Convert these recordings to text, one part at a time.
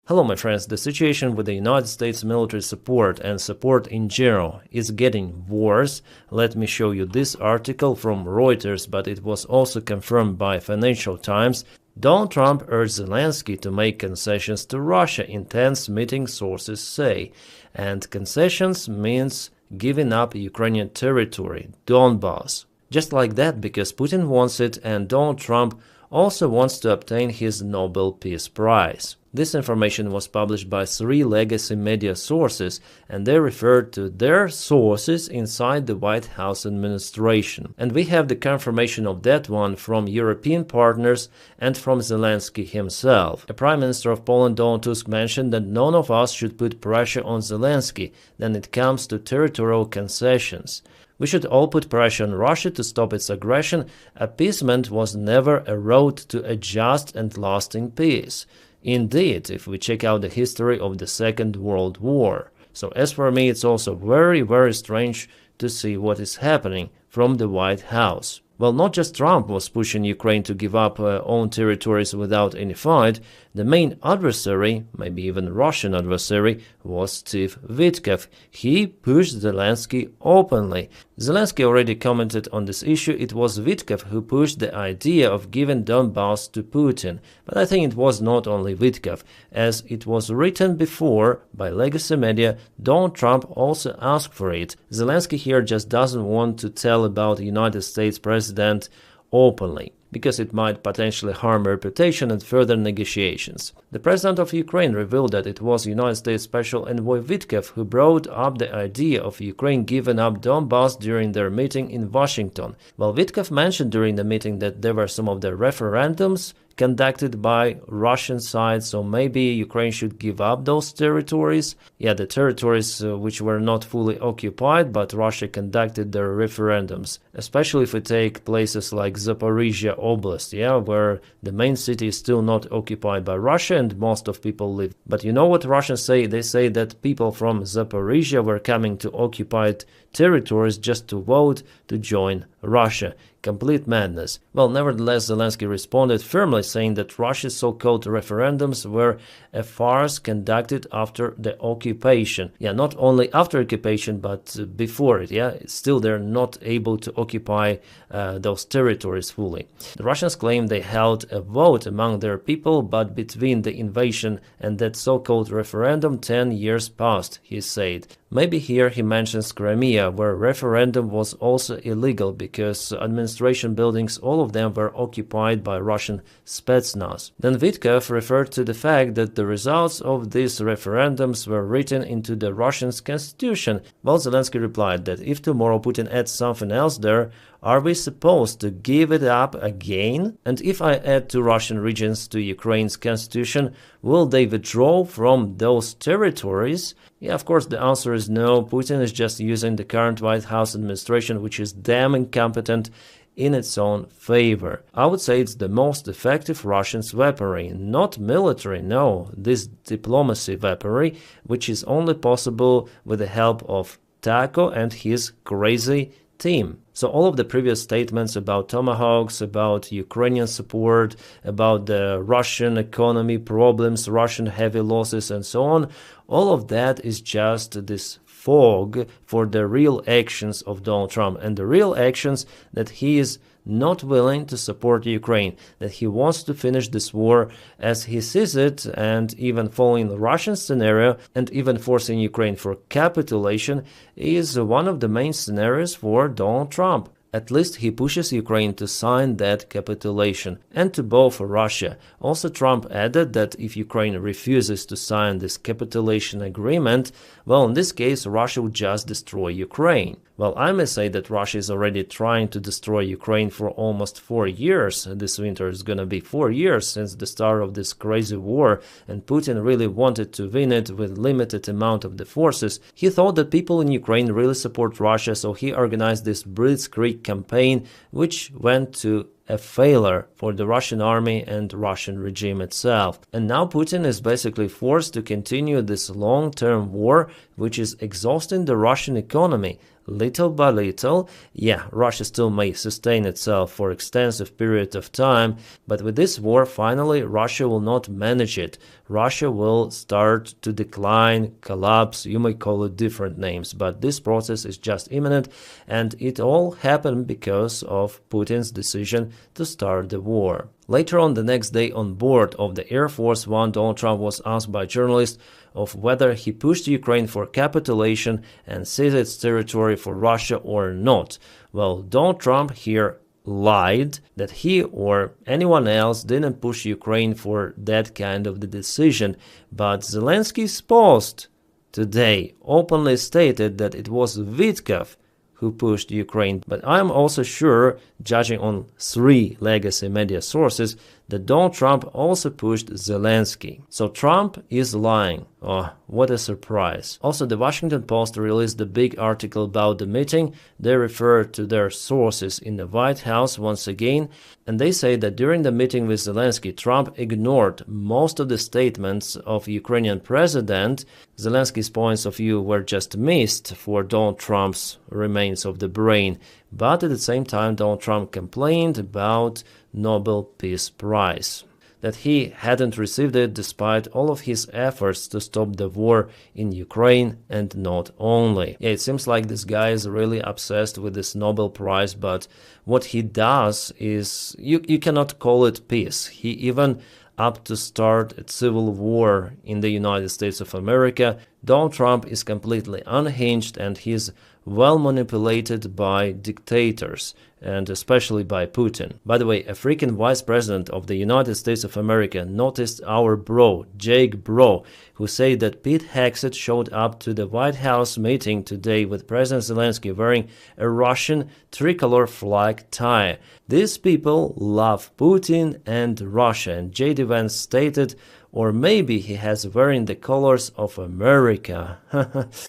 Hello my friends, the situation with the United States military support and support in general is getting worse. Let me show you this article from Reuters, but it was also confirmed by Financial Times. Donald Trump urged Zelensky to make concessions to Russia, intense meeting sources say. And concessions means giving up Ukrainian territory, Donbas. Just like that, because Putin wants it and Donald Trump also wants to obtain his Nobel Peace Prize. This information was published by 3 legacy media sources, and they referred to their sources inside the White House administration. And we have the confirmation of that one from European partners and from Zelensky himself. The Prime Minister of Poland, Donald Tusk, mentioned that none of us should put pressure on Zelensky when it comes to territorial concessions. We should all put pressure on Russia to stop its aggression. Appeasement was never a road to a just and lasting peace. Indeed, if we check out the history of the Second World War. So as for me, it's also very strange to see what is happening from the White House. Well, not just Trump was pushing Ukraine to give up own territories without any fight. The main adversary, maybe even Russian adversary, was Steve Witkoff. He pushed Zelensky openly. Zelensky already commented on this issue. It was Witkoff who pushed the idea of giving Donbass to Putin. But I think it was not only Witkoff. As it was written before by legacy media, Donald Trump also asked for it. Zelensky here just doesn't want to tell about the United States president openly, because it might potentially harm reputation and further negotiations. The president of Ukraine revealed that it was United States Special Envoy Witkoff who brought up the idea of Ukraine giving up Donbass during their meeting in Washington. Well, Witkoff mentioned during the meeting that there were some of the referendums conducted by Russian side, so maybe Ukraine should give up those territories. Yeah, the territories which were not fully occupied, but Russia conducted their referendums. Especially if we take places like Zaporizhia Oblast, yeah, where the main city is still not occupied by Russia and most of people live. But you know what Russians say? They say that people from Zaporizhia were coming to occupied territories just to vote to join Russia. Complete madness. Well, nevertheless, Zelensky responded firmly, saying that Russia's so-called referendums were a farce conducted after the occupation. Yeah, not only after occupation, but before it. Yeah, still they're not able to occupy those territories fully. The Russians claim they held a vote among their people, but between the invasion and that so-called referendum, 10 years passed, he said. Maybe here he mentions Crimea, where referendum was also illegal because administration buildings, all of them were occupied by Russian Spetsnaz. Then Witkoff referred to the fact that the results of these referendums were written into the Russian constitution. Well, Zelensky replied that if tomorrow Putin adds something else there, are we supposed to give it up again? And if I add 2 Russian regions to Ukraine's constitution, will they withdraw from those territories? Yeah, of course, the answer is no. Putin is just using the current White House administration, which is damn incompetent, in its own favor. I would say it's the most effective Russian weaponry, not military, no, this diplomacy weaponry, which is only possible with the help of Taco and his crazy team. So all of the previous statements about tomahawks, about Ukrainian support, about the Russian economy problems, Russian heavy losses and so on, all of that is just this fog for the real actions of Donald Trump, and the real actions that he is not willing to support Ukraine, that he wants to finish this war as he sees it, and even following the Russian scenario and even forcing Ukraine for capitulation is one of the main scenarios for Donald Trump. At least he pushes Ukraine to sign that capitulation, and to both Russia. Also, Trump added that if Ukraine refuses to sign this capitulation agreement, well, in this case, Russia would just destroy Ukraine. Well, I may say that Russia is already trying to destroy Ukraine for almost 4 years. This winter is going to be 4 years since the start of this crazy war, and Putin really wanted to win it with limited amount of the forces. He thought that people in Ukraine really support Russia, so he organized this blitzkrieg campaign, which went to a failure for the Russian army and Russian regime itself. And now Putin is basically forced to continue this long-term war, which is exhausting the Russian economy. Little by little, yeah, Russia still may sustain itself for extensive period of time, but with this war, finally, Russia will not manage it. Russia will start to decline, collapse, you may call it different names, but this process is just imminent, and it all happened because of Putin's decision to start the war. Later on the next day on board of the Air Force One, Donald Trump was asked by journalists of whether he pushed Ukraine for capitulation and seized its territory for Russia or not. Well, Donald Trump here lied that he or anyone else didn't push Ukraine for that kind of the decision, but Zelensky's post today openly stated that it was Vitkov who pushed Ukraine. But I'm also sure, judging on 3 legacy media sources, that Donald Trump also pushed Zelensky. So Trump is lying. Oh, what a surprise. Also, the Washington Post released a big article about the meeting. They refer to their sources in the White House once again, and they say that during the meeting with Zelensky, Trump ignored most of the statements of Ukrainian president. Zelensky's points of view were just missed for Donald Trump's remains of the brain. But at the same time, Donald Trump complained about Nobel Peace Prize, that he hadn't received it despite all of his efforts to stop the war in Ukraine, and not only. Yeah, it seems like this guy is really obsessed with this Nobel Prize, but what he does is, you cannot call it peace. He even up to start a civil war in the United States of America. Donald Trump is completely unhinged, and he's well manipulated by dictators, and especially by Putin. By the way, a freaking vice president of the United States of America noticed our bro, Jake Bro, who said that Pete Hegseth showed up to the White House meeting today with President Zelensky wearing a Russian tricolor flag tie. These people love Putin and Russia, and J.D. Vance stated, or maybe he has wearing the colors of America.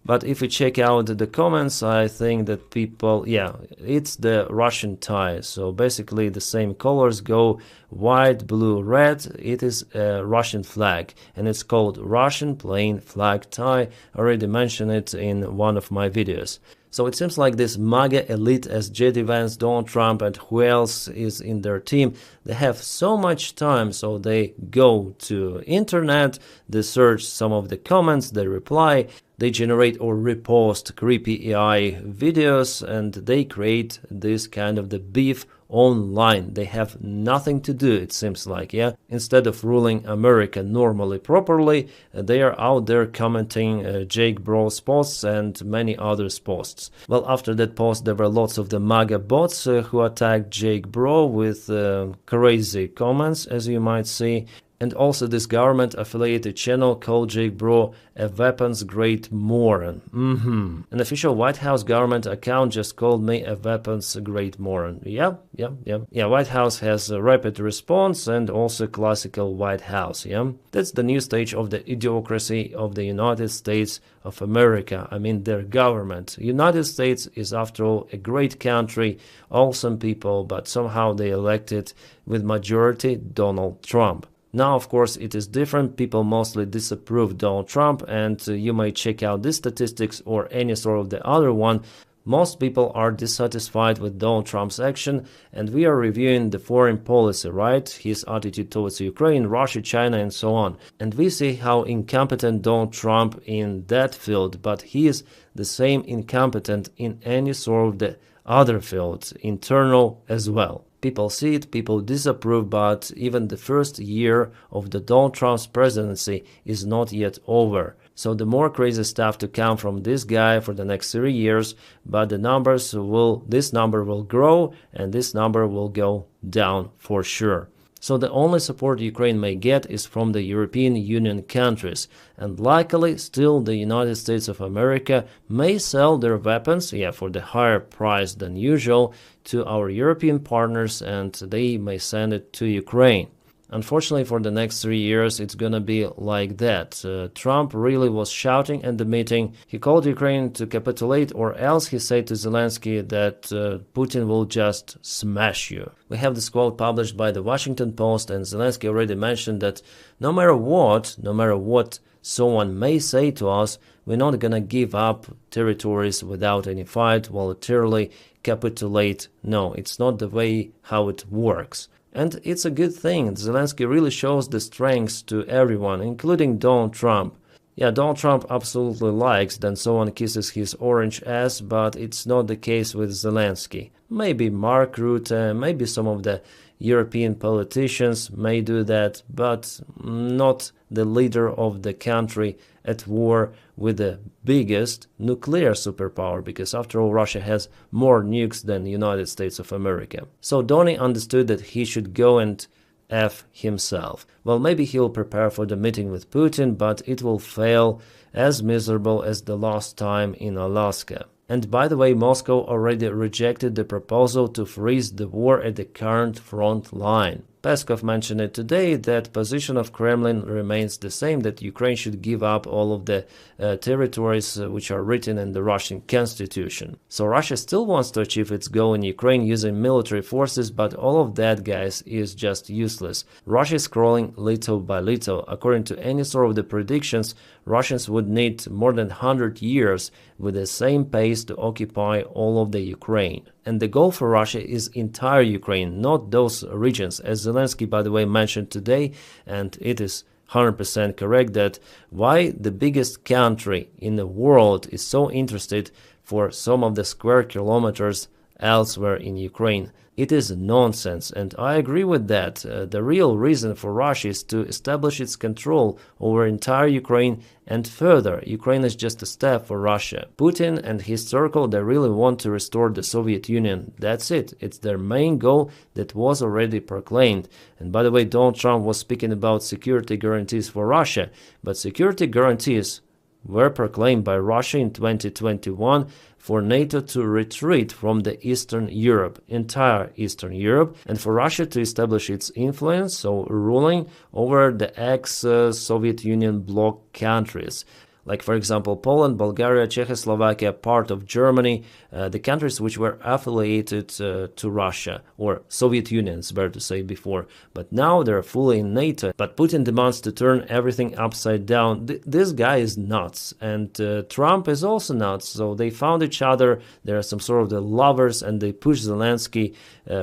But if we check out the comments, I think that people, yeah, it's the Russian tie. So basically the same colors go white, blue, red. It is a Russian flag, and it's called Russian plain flag tie. I already mentioned it in one of my videos. So it seems like this MAGA elite, as J.D. Vance, Donald Trump, and who else is in their team, they have so much time, so they go to internet, they search some of the comments, they reply, they generate or repost creepy AI videos, and they create this kind of the beef online. They have nothing to do, it seems like, yeah? Instead of ruling America normally, properly, they are out there commenting Jake Bro's posts and many others' posts. Well, after that post, there were lots of the MAGA bots who attacked Jake Bro with crazy comments, as you might see. And also this government-affiliated channel called Jake Bro a weapons-grade moron. An official White House government account just called me a weapons-grade moron. Yeah, White House has a rapid response, and also classical White House, yeah? That's the new stage of the idiocracy of the United States of America. I mean, their government. United States is, after all, a great country, awesome people, but somehow they elected with majority Donald Trump. Now, of course, it is different. People mostly disapprove Donald Trump, and you may check out these statistics or any sort of the other one. Most people are dissatisfied with Donald Trump's action, and we are reviewing the foreign policy, right? His attitude towards Ukraine, Russia, China, and so on. And we see how incompetent Donald Trump in that field, but he is the same incompetent in any sort of the other fields, internal as well. People see it, people disapprove, but even the first year of the Donald Trump's presidency is not yet over. So the more crazy stuff to come from this guy for the next 3 years, but this number will grow, and this number will go down for sure. So the only support Ukraine may get is from the European Union countries, and luckily still the United States of America may sell their weapons, for the higher price than usual, to our European partners, and they may send it to Ukraine. Unfortunately, for the next 3 years, it's gonna be like that. Trump really was shouting at the meeting. He called Ukraine to capitulate, or else he said to Zelensky that Putin will just smash you. We have this quote published by the Washington Post, and Zelensky already mentioned that no matter what someone may say to us, we're not gonna give up territories without any fight, voluntarily capitulate. No, it's not the way how it works. And it's a good thing. Zelensky really shows the strengths to everyone, including Donald Trump. Yeah, Donald Trump absolutely likes that someone kisses his orange ass, but it's not the case with Zelensky. Maybe Mark Rutte, maybe some of the European politicians may do that, but not the leader of the country at war with the biggest nuclear superpower, because after all, Russia has more nukes than the United States of America. So Donny understood that he should go and F himself. Well, maybe he'll prepare for the meeting with Putin, but it will fail as miserable as the last time in Alaska. And by the way, Moscow already rejected the proposal to freeze the war at the current front line. Peskov mentioned it today that position of Kremlin remains the same, that Ukraine should give up all of the territories which are written in the Russian constitution. So Russia still wants to achieve its goal in Ukraine using military forces, but all of that, guys, is just useless. Russia is crawling little by little. According to any sort of the predictions, Russians would need more than 100 years with the same pace to occupy all of the Ukraine. And the goal for Russia is entire Ukraine, not those regions, as Zelensky, by the way, mentioned today, and it is 100% correct that why the biggest country in the world is so interested for some of the square kilometers elsewhere in Ukraine. It is nonsense, and I agree with that. The real reason for Russia is to establish its control over entire Ukraine, and further, Ukraine is just a step for Russia. Putin and his circle, they really want to restore the Soviet Union. That's it. It's their main goal that was already proclaimed. And by the way, Donald Trump was speaking about security guarantees for Russia, but security guarantees were proclaimed by Russia in 2021 for NATO to retreat from the Eastern Europe, entire Eastern Europe, and for Russia to establish its influence, so ruling over the ex-Soviet Union bloc countries. Like, for example, Poland, Bulgaria, Czechoslovakia, part of Germany, the countries which were affiliated to Russia, or Soviet Union, it's better to say before. But now they're fully in NATO. But Putin demands to turn everything upside down. This guy is nuts. And Trump is also nuts. So they found each other. There are some sort of the lovers, and they push Zelensky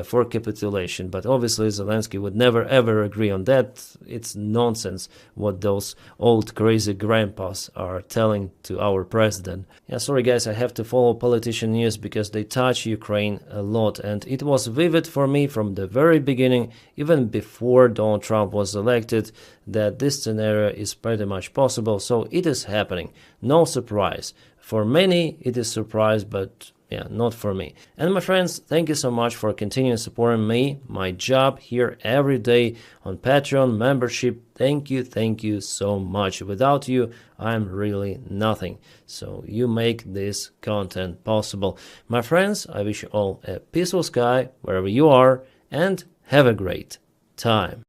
for capitulation. But obviously, Zelensky would never ever agree on that. It's nonsense what those old crazy grandpas are telling to our president. Yeah, sorry guys, I have to follow politician news because they touch Ukraine a lot, and it was vivid for me from the very beginning, even before Donald Trump was elected, that this scenario is pretty much possible. So it is happening. No surprise. For many it is surprise, but yeah, not for me. And my friends, thank you so much for continuing supporting me, my job here every day on Patreon membership. Thank you so much. Without you, I'm really nothing. So you make this content possible. My friends, I wish you all a peaceful sky wherever you are, and have a great time.